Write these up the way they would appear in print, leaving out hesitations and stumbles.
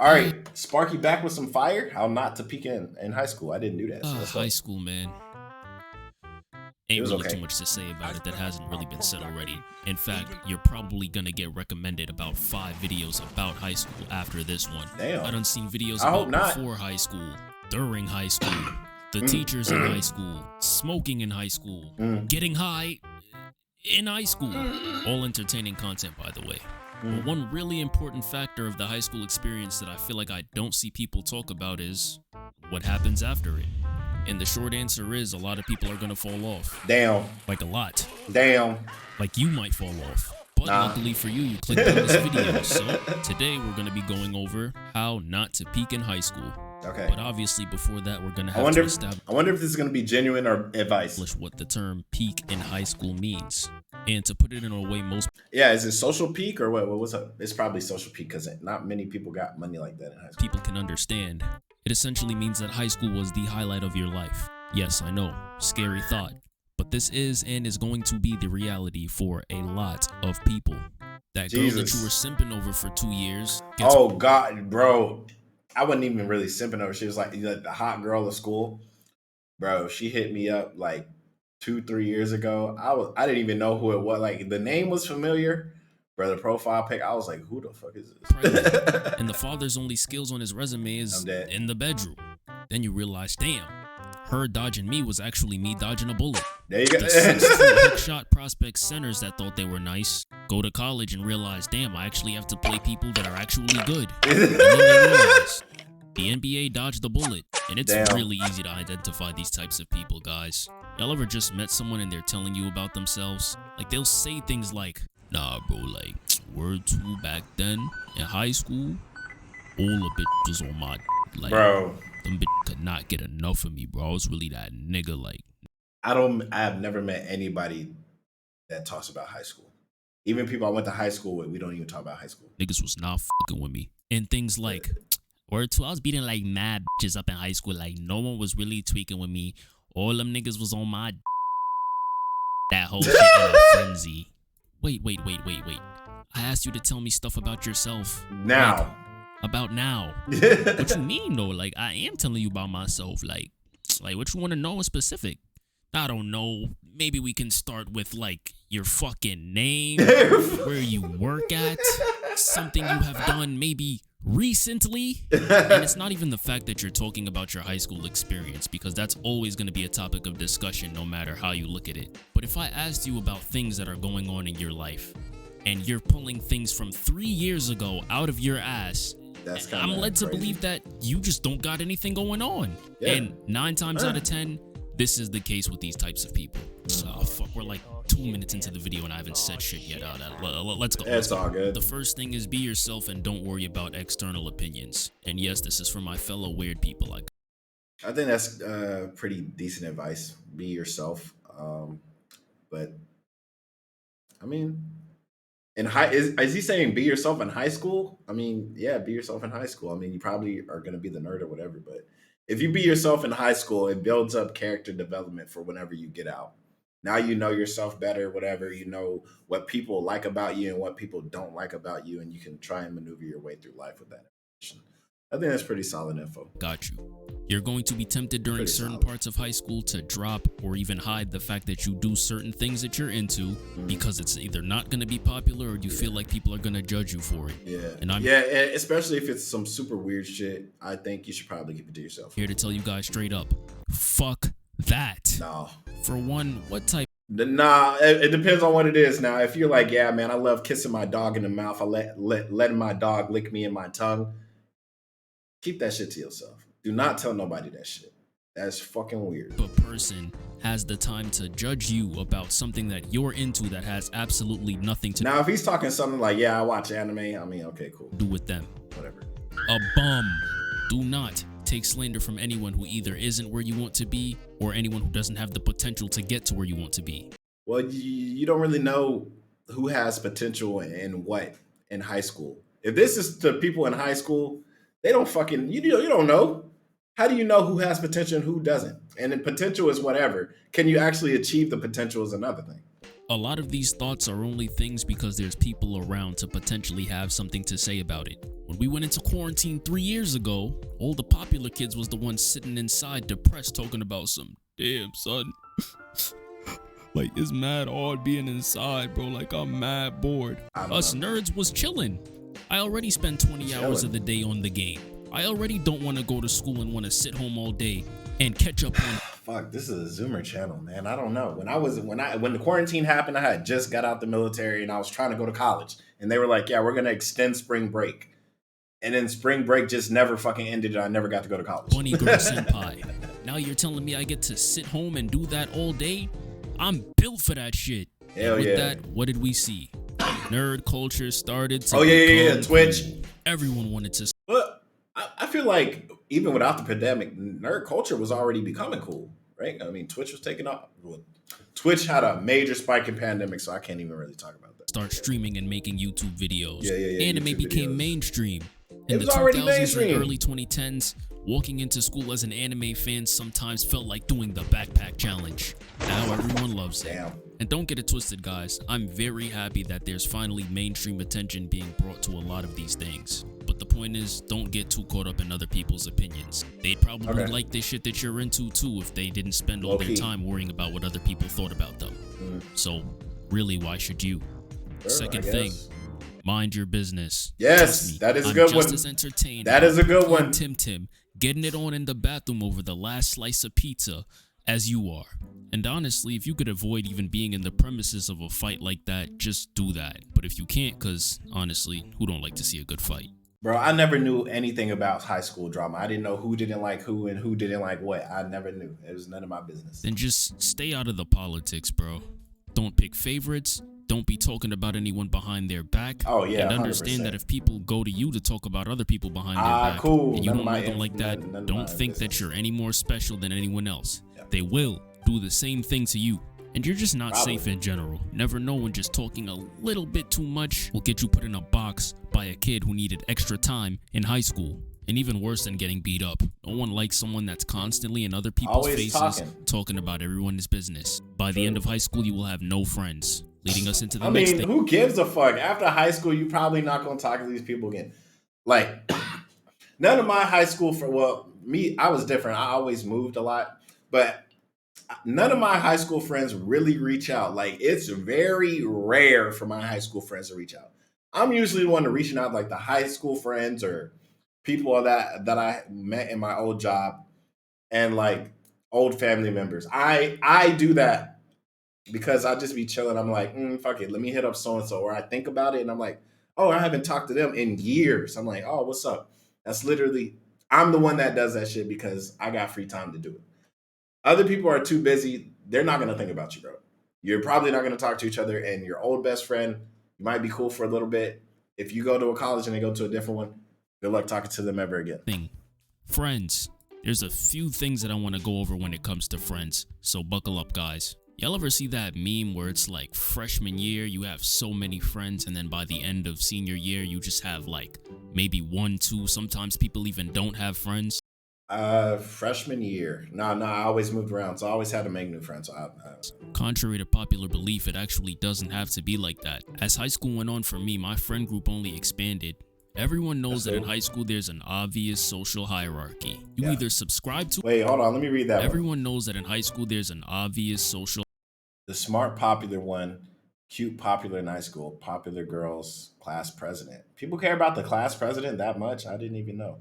All right, Sparky back with some fire. How not to peak in high school. I didn't do that. So High school, man. It Ain't was really okay. too much to say about it that hasn't really been said already. In fact, you're probably gonna get recommended about 5 videos about high school after this one. Damn. I done seen videos I hope about not. before high school, during high school, the teachers in high school, smoking in high school, getting high in high school. All entertaining content, by the way. But one really important factor of the high school experience that I feel like I don't see people talk about is what happens after it. And the short answer is a lot of people are gonna fall off. Damn. Like a lot. Damn. Like you might fall off. But luckily for you, you clicked on this video. So today we're gonna be going over how not to peak in high school. Okay. But obviously before that, we're gonna have to establish I wonder if this is gonna be genuine or advice. What the term peak in high school means. And to put it in a way most is it social peak or what was it? It's probably social peak because not many people got money like that in high school. People can understand. It essentially means that high school was the highlight of your life. Yes, I know, scary thought. But this is and is going to be the reality for a lot of people. That girl that you were simping over for 2 years. Oh God, bro. I wasn't even really simping over. She was like the hot girl of school. Bro, she hit me up like 2-3 years ago. I didn't even know who it was. Like the name was familiar. Bro, the profile pic, I was like, who the fuck is this? And the father's only skills on his resume is in the bedroom. Then you realize, damn, her dodging me was actually me dodging a bullet. There you go. The 6'2" shot prospect centers that thought they were nice go to college and realize, damn, I actually have to play people that are actually good. And then they realize the NBA dodged the bullet. And it's really easy to identify these types of people, guys. Y'all ever just met someone and they're telling you about themselves? Like they'll say things like, nah, bro, like, word to back then in high school, all the bitches on my like, bro. Them bitches could not get enough of me, bro. I was really that nigga, like. I have never met anybody that talks about high school. Even people I went to high school with, we don't even talk about high school. Niggas was not fucking with me. And things like, word to, I was beating like mad bitches up in high school. Like, no one was really tweaking with me. All them niggas was on my that whole shit in a frenzy. Wait. I asked you to tell me stuff about yourself. Now. Like, about now. What you mean though? Like, I am telling you about myself. Like what you want to know in specific? I don't know. Maybe we can start with like your fucking name, where you work at, something you have done maybe recently. And it's not even the fact that you're talking about your high school experience, because that's always going to be a topic of discussion no matter how you look at it. But if I asked you about things that are going on in your life and you're pulling things from 3 years ago out of your ass, I'm led to believe that you just don't got anything going on. Yeah. And 9 times out of 10, this is the case with these types of people. Oh, fuck, we're like 2 minutes into the video and I haven't said shit yet. Let's go. It's all good. The first thing is be yourself and don't worry about external opinions. And yes, this is for my fellow weird people. Like, I think that's pretty decent advice. Be yourself. But I mean, is he saying be yourself in high school? I mean, yeah, be yourself in high school. I mean, you probably are going to be the nerd or whatever, but if you be yourself in high school, it builds up character development for whenever you get out. Now you know yourself better, whatever. You know what people like about you and what people don't like about you, and you can try and maneuver your way through life with that information. I think that's pretty solid info. Got you. You're going to be tempted during certain parts of high school to drop or even hide the fact that you do certain things that you're into because it's either not going to be popular or you feel like people are going to judge you for it. Yeah. And especially if it's some super weird shit, I think you should probably keep it to yourself. Here to tell you guys straight up, fuck that. No. For one, what type? Nah, it depends on what it is. Now, if you're like, yeah, man, I love kissing my dog in the mouth. I letting my dog lick me in my tongue. Keep that shit to yourself. Do not tell nobody that shit. That's fucking weird. A person has the time to judge you about something that you're into that has absolutely nothing to Now, if he's talking something like, yeah, I watch anime, I mean, okay, cool. Do with them. Whatever. A bum. Do not take slander from anyone who either isn't where you want to be or anyone who doesn't have the potential to get to where you want to be. Well, you don't really know who has potential and what in high school. If this is to people in high school, they don't fucking, you don't know. How do you know who has potential and who doesn't? And then potential is whatever. Can you actually achieve the potential is another thing. A lot of these thoughts are only things because there's people around to potentially have something to say about it. When we went into quarantine 3 years ago, all the popular kids was the ones sitting inside depressed talking about some damn son. Like, it's mad odd being inside, bro. Like, I'm mad bored. Us nerds was chilling. I already spend 20 hours of the day on the game. I already don't want to go to school and want to sit home all day and catch up on. Fuck, this is a Zoomer channel, man. I don't know. When the quarantine happened, I had just got out the military and I was trying to go to college. And they were like, yeah, we're gonna extend spring break. And then spring break just never fucking ended and I never got to go to college. Bunny Girl Senpai. Now you're telling me I get to sit home and do that all day? I'm built for that shit. Hell and with yeah. that, what did we see? Nerd culture started to yeah, Twitch. Everyone wanted to. But I feel like even without the pandemic, nerd culture was already becoming cool, right? I mean, Twitch was taking off. Twitch had a major spike in pandemic, so I can't even really talk about that. Start streaming and making YouTube videos. Yeah. Anime YouTube became videos. mainstream. In It was the already 2000s mainstream. and early 2010s, walking into school as an anime fan sometimes felt like doing the backpack challenge. Now everyone loves it. Damn. And don't get it twisted, guys. I'm very happy that there's finally mainstream attention being brought to a lot of these things. But the point is, don't get too caught up in other people's opinions. They'd probably like this shit that you're into too if they didn't spend all their time worrying about what other people thought about them. So, really, why should you? Second thing, mind your business. Yes, Me, that is a I'm good just one. as entertained. That is a good one. Tim, getting it on in the bathroom over the last slice of pizza as you are. And honestly, if you could avoid even being in the premises of a fight like that, just do that. But if you can't, cause honestly, who don't like to see a good fight? Bro, I never knew anything about high school drama. I didn't know who didn't like who and who didn't like what. I never knew. It was none of my business. Then just stay out of the politics, bro. Don't pick favorites. Don't be talking about anyone behind their back. Oh, yeah, and understand 100%. that if people go to you to talk about other people behind their back, cool. and you None don't of my like them like that, none of my don't think that business. you're any more special than anyone else. Yeah. They will do the same thing to you. And you're just not Probably. safe in general. Never know when just talking a little bit too much will get you put in a box by a kid who needed extra time in high school. And even worse than getting beat up, no one likes someone that's constantly in other people's Always faces talking about everyone's business. By the end of high school, you will have no friends. Leading us into the next thing. Who gives a fuck? After high school, you probably not gonna talk to these people again. Like, none of my high school me, I was different. I always moved a lot, but none of my high school friends really reach out. Like, it's very rare for my high school friends to reach out. I'm usually the one to reaching out, like the high school friends or people that I met in my old job and like old family members. I do that because I'll just be chilling. I'm like, fuck it, let me hit up so and so. Or I think about it and I'm like, oh, I haven't talked to them in years. I'm like, oh, what's up? That's literally, I'm the one that does that shit because I got free time to do it. Other people are too busy. They're not going to think about you, bro. You're probably not going to talk to each other. And your old best friend, you might be cool for a little bit. If you go to a college and they go to a different one, good luck talking to them ever again. Friends. There's a few things that I want to go over when it comes to friends. So buckle up, guys. Y'all ever see that meme where it's like freshman year, you have so many friends, and then by the end of senior year, you just have like maybe 1, 2, sometimes people even don't have friends? Freshman year. No, I always moved around, so I always had to make new friends. Contrary to popular belief, it actually doesn't have to be like that. As high school went on for me, my friend group only expanded. Everyone knows that in high school there's an obvious social hierarchy. You either subscribe to. Wait, hold on, let me read that. Everyone knows that in high school there's an obvious social. The smart, popular one, cute, popular in high school, popular girls, class president. People care about the class president that much? I didn't even know.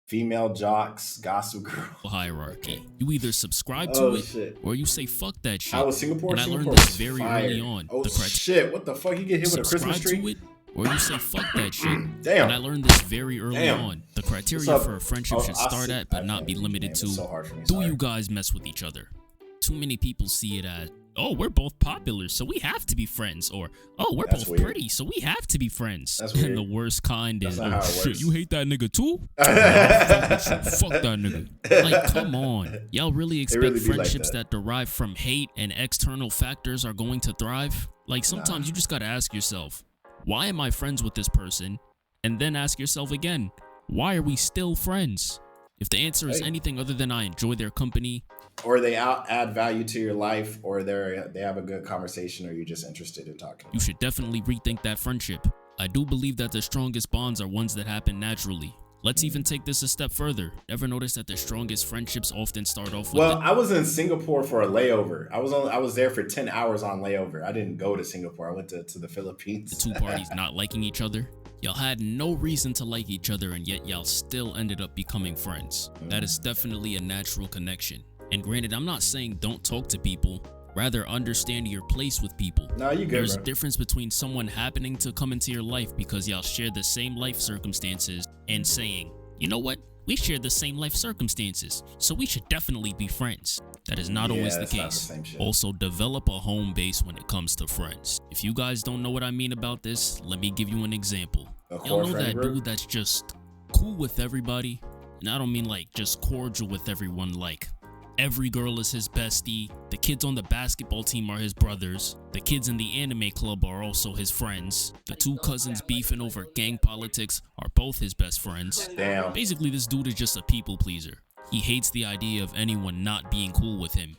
Female jocks, gossip girl. Hierarchy. You either subscribe to it shit. or you say fuck that shit. How was Singapore? And I Singapore learned this was very fire. early on. Oh shit, what the fuck? You get hit with a Christmas tree? To it, or you say fuck that shit. Damn. And I learned this very early on. The criteria for a friendship should start at but not be limited to do you guys mess with each other? Too many people see it as, oh, we're both popular, so we have to be friends. Or, oh, we're both pretty, so we have to be friends. That's weird. And the worst kind is, oh shit, you hate that nigga too? Fuck that nigga. Like, come on. Y'all really expect really friendships like that derive from hate and external factors are going to thrive? Like, sometimes you just gotta ask yourself, why am I friends with this person? And then ask yourself again, why are we still friends? If the answer is anything other than I enjoy their company, or they add value to your life, or they have a good conversation, or you're just interested in talking, you should definitely rethink that friendship. I do believe that the strongest bonds are ones that happen naturally. Let's even take this a step further. Ever notice that the strongest friendships often start off with Well, I was in Singapore for a layover. I was there for 10 hours on layover. I didn't go to Singapore. I went to the the Philippines. two parties not liking each other? Y'all had no reason to like each other and yet y'all still ended up becoming friends. That is definitely a natural connection. And granted, I'm not saying don't talk to people, rather understand your place with people. No, you good, There's a bro. difference between someone happening to come into your life because y'all share the same life circumstances and saying, you know what? We share the same life circumstances, so we should definitely be friends. That is not always the that's not the case. same shit. Also, develop a home base when it comes to friends. If you guys don't know what I mean about this, let me give you an example. A Y'all core know friend that group? dude that's just cool with everybody? And I don't mean like just cordial with everyone, like every girl is his bestie, the kids on the basketball team are his brothers, the kids in the anime club are also his friends, the two cousins beefing over gang politics are both his best friends. Damn. Basically, this dude is just a people pleaser. He hates the idea of anyone not being cool with him.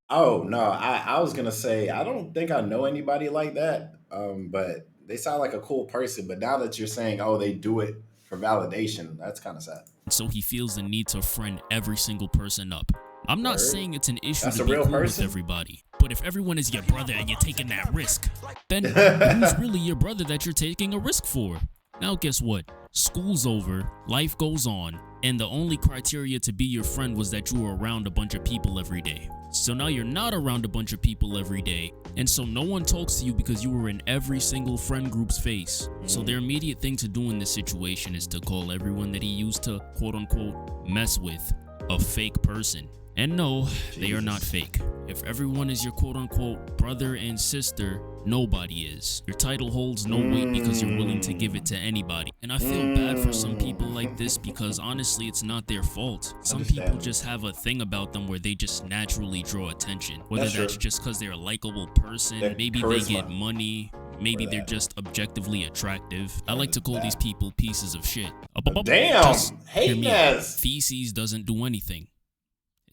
Oh no, I was gonna say I don't think I know anybody like that. But they sound like a cool person. But now that you're saying, oh, they do it for validation, that's kind of sad. So he feels the need to friend every single person up. I'm not Word. saying it's an issue That's to a be real cool with person? everybody, but if everyone is your brother and you're taking that risk, then who's really your brother that you're taking a risk for? Now guess what? School's over, life goes on, and the only criteria to be your friend was that you were around a bunch of people every day. So now you're not around a bunch of people every day, and so no one talks to you because you were in every single friend group's face. So their immediate thing to do in this situation is to call everyone that he used to quote unquote mess with a fake person. And no, they are not fake. If everyone is your quote unquote brother and sister, nobody is. Your title holds no weight because you're willing to give it to anybody. And I feel bad for some people like this because honestly, it's not their fault. Some people Understandable. just have a thing about them where they just naturally draw attention. Whether That's that's true. just because they're a likable person, Their maybe charisma. they get money, maybe Or they're that. just objectively attractive. I like to call that. these people pieces of shit. Damn, Just hear hating me out. ass. Feces doesn't do anything.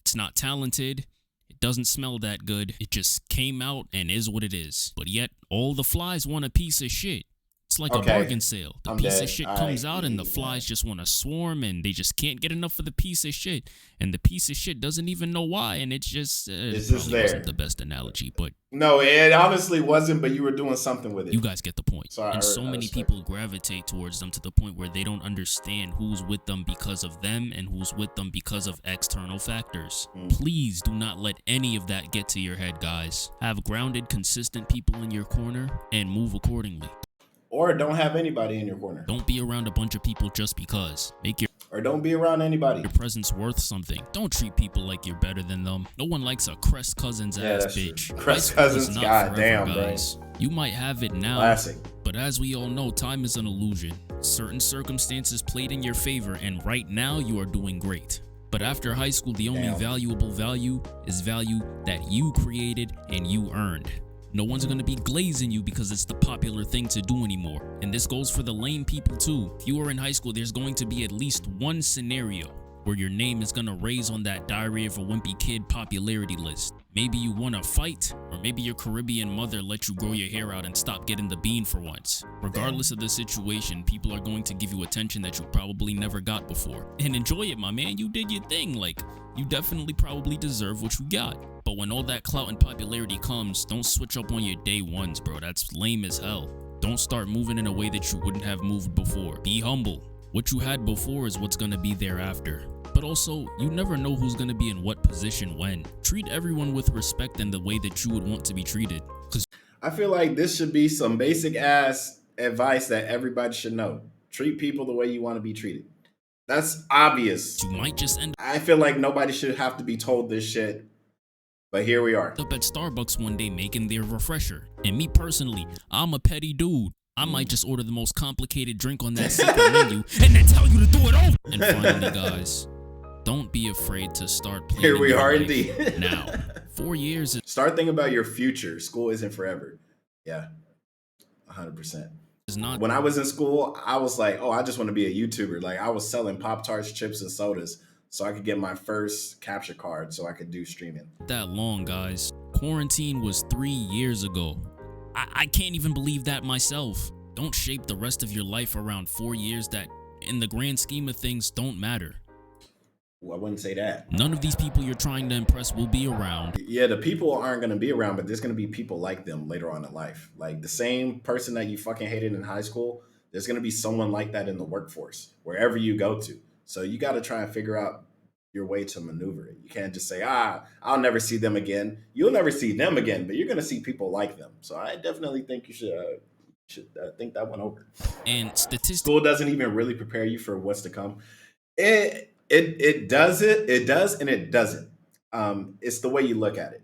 It's not talented. It doesn't smell that good. It just came out and is what it is. But yet, all the flies want a piece of shit. It's like Okay, a bargain sale. The I'm piece dead. of shit All comes right. out and the flies just want to swarm and they just can't get enough of the piece of shit. And the piece of shit doesn't even know why. And it's just, It's it just probably wasn't there. the best analogy, but No, it honestly wasn't. But you were doing something with it. you guys get the point. So I And so I many respect people gravitate towards them to the point where they don't understand who's with them because of them and who's with them because of external factors. Please do not let any of that get to your head, guys. Have grounded, consistent people in your corner and move accordingly. Or don't have anybody in your corner. Don't be around a bunch of people just because. Make your Or don't be around anybody. presence worth something. Don't treat people like you're better than them. No one likes a Crest Cousins Yeah, ass that's true. bitch. Crest High school is Cousins, not goddamn, forever, bro. guys. You might have it now, Classic. but as we all know, time is an illusion. Certain circumstances played in your favor, and right now you are doing great. But after high school, the only Damn. valuable value is value that you created and you earned. No one's gonna be glazing you because it's the popular thing to do anymore. And this goes for the lame people too. If you are in high school, there's going to be at least one scenario where your name is gonna raise on that Diary of a Wimpy Kid popularity list. Maybe you won a fight, or maybe your Caribbean mother let you grow your hair out and stop getting the bean for once. Regardless of the situation, people are going to give you attention that you probably never got before. And enjoy it, my man, you did your thing. Like, you definitely probably deserve what you got. But when all that clout and popularity comes, don't switch up on your day ones, bro. That's lame as hell. Don't start moving in a way that you wouldn't have moved before. Be humble. What you had before is what's gonna be thereafter. But also, you never know who's gonna be in what position when. Treat everyone with respect and the way that you would want to be treated. Cause I feel like this should be some basic ass advice that everybody should know. Treat people the way you want to be treated. That's obvious. you might just end I feel like nobody should have to be told this shit. But here we are. up at Starbucks one day making their refresher. And me personally, I'm a petty dude. I might just order the most complicated drink on that secret menu and then tell you to do it over. And finally, guys, don't be afraid to start planning Here we your are life indeed. now. 4 years Start thinking about your future. School isn't forever. Yeah, 100%. is not When I was in school, I was like, oh, I just want to be a YouTuber. Like, I was selling Pop Tarts, chips, and sodas so I could get my first capture card so I could do streaming. that long, guys. Quarantine was 3 years ago. I can't even believe that myself. don't shape the rest of your life around 4 years that, in the grand scheme of things, don't matter. Well, I wouldn't say that. None of these people you're trying to impress will be around. Yeah, the people aren't going to be around, but there's going to be people like them later on in life. Like the same person that you fucking hated in high school, there's going to be someone like that in the workforce, wherever you go to. So you got to try and figure out your way to maneuver it. You can't just say, I'll never see them again. You'll never see them again, but you're going to see people like them. So I definitely think you should think that one over. And School doesn't even really prepare you for what's to come. It does it does and it doesn't. It's the way you look at it.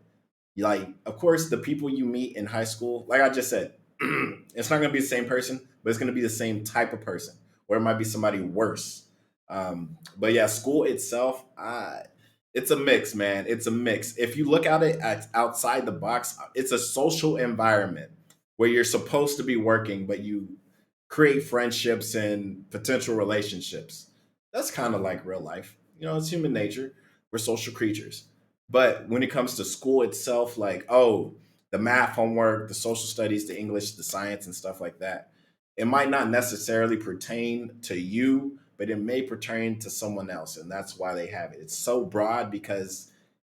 Like, of course, the people you meet in high school, like I just said, it's not going to be the same person, but it's going to be the same type of person, or it might be somebody worse. But yeah, school itself, it's a mix, man. It's a mix. If you look at it outside the box, it's a social environment where you're supposed to be working, but you create friendships and potential relationships. That's kind of like real life. You know, it's human nature. We're social creatures. But when it comes to school itself, like, oh, the math homework, the social studies, the English, the science, and stuff like that, it might not necessarily pertain to you, but it may pertain to someone else. And that's why they have it. It's so broad because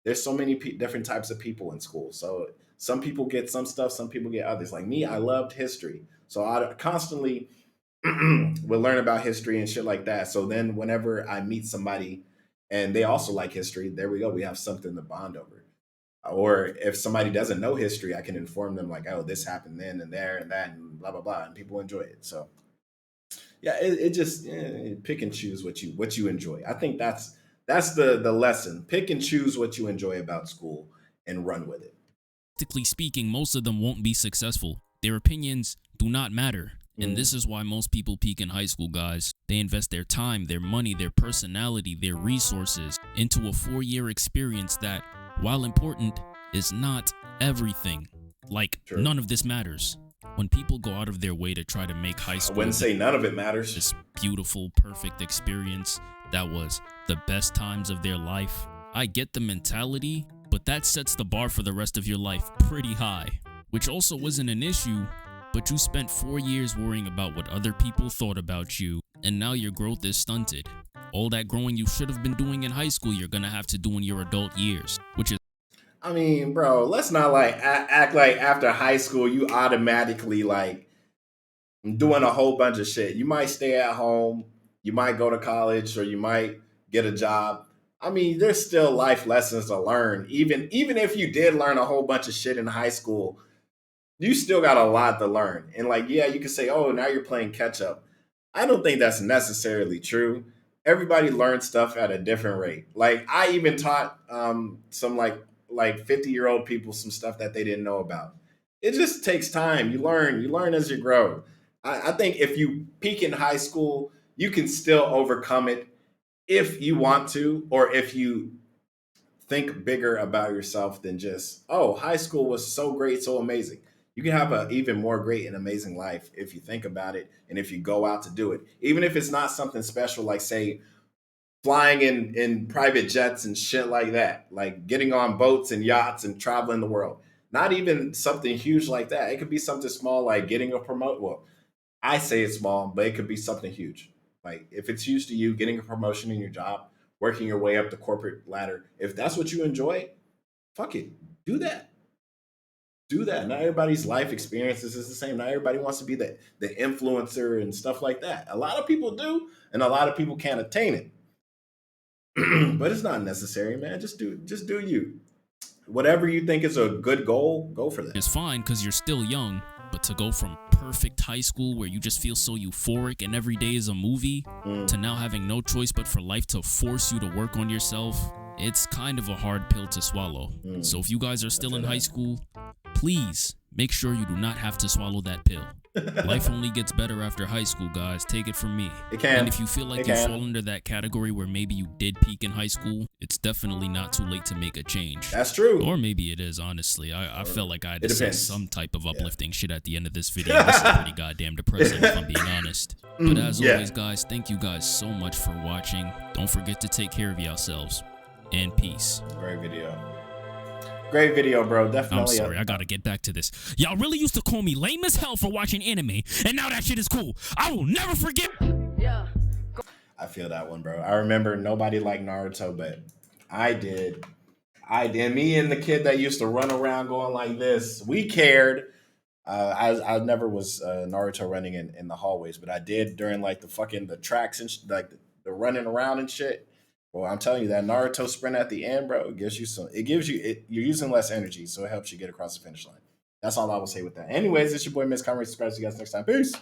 there's so many different types of people in school. So some people get some stuff, some people get others. Like me, I loved history. So I constantly would learn about history and shit like that. So then whenever I meet somebody and they also like history, there we go. We have something to bond over. Or if somebody doesn't know history, I can inform them like, oh, this happened then and there and that and blah blah blah, and people enjoy it. So yeah, it just pick and choose what you enjoy. I think that's the lesson. Pick and choose what you enjoy about school and run with it. Statistically speaking, most of them won't be successful. Their opinions do not matter. And this is why most people peak in high school, guys. They invest their time, their money, their personality, their resources into a 4-year experience that, while important, is not everything. Like, True. None of this matters. When people go out of their way to try to make high school, I wouldn't say none of it matters. This beautiful, perfect experience that was the best times of their life. I get the mentality, but that sets the bar for the rest of your life pretty high, which also wasn't an issue. But you spent 4 years worrying about what other people thought about you, and now your growth is stunted. All that growing you should have been doing in high school, you're gonna have to do in your adult years, which is... I mean, bro, let's not like act like after high school you automatically like doing a whole bunch of shit. You might stay at home, you might go to college, or you might get a job. I mean, there's still life lessons to learn. Even if you did learn a whole bunch of shit in high school, you still got a lot to learn. And like, yeah, you can say, oh, now you're playing catch up. I don't think that's necessarily true. Everybody learns stuff at a different rate. Like I even taught some like 50-year-old people some stuff that they didn't know about. It just takes time. You learn as you grow. I think if you peak in high school, you can still overcome it if you want to, or if you think bigger about yourself than just, oh, high school was so great, so amazing. You can have an even more great and amazing life if you think about it and if you go out to do it. Even if it's not something special, like, say, flying in private jets and shit like that, like getting on boats and yachts and traveling the world. Not even something huge like that. It could be something small, like getting a promote. Well, I say it's small, but it could be something huge. Like if it's huge to you, getting a promotion in your job, working your way up the corporate ladder. If that's what you enjoy, fuck it, do that. Do that. Not everybody's life experiences is the same. Not everybody wants to be the influencer and stuff like that. A lot of people do, and a lot of people can't attain it. But it's not necessary, man. Just do you. Whatever you think is a good goal, go for that. It's fine because you're still young, but to go from perfect high school where you just feel so euphoric and every day is a movie to now having no choice but for life to force you to work on yourself, it's kind of a hard pill to swallow. So if you guys are still in high school, please make sure you do not have to swallow that pill. Life only gets better after high school, guys. Take it from me. It can. And if you feel like you fall under that category where maybe you did peak in high school, it's definitely not too late to make a change. That's true. Or maybe it is, honestly. I felt like I had to say some type of uplifting shit at the end of this video. This is pretty goddamn depressing, if I'm being honest. But as always, guys, thank you guys so much for watching. Don't forget to take care of yourselves. And peace. Great video. Great video, bro. I'm Definitely. sorry, I gotta get back to this. Y'all really used to call me lame as hell for watching anime, and now that shit is cool. I will never forget. I feel that one, bro. I remember nobody liked Naruto, but I did. I did. Me and the kid that used to run around going like this, we cared. I never was Naruto running in the hallways, but I did during like the tracks and like the running around and shit. Well, I'm telling you that Naruto sprint at the end, bro, it gives you some. It gives you it. You're using less energy, so it helps you get across the finish line. That's all I will say with that. Anyways, it's your boy Miss Conway. Subscribe to you guys next time. Peace.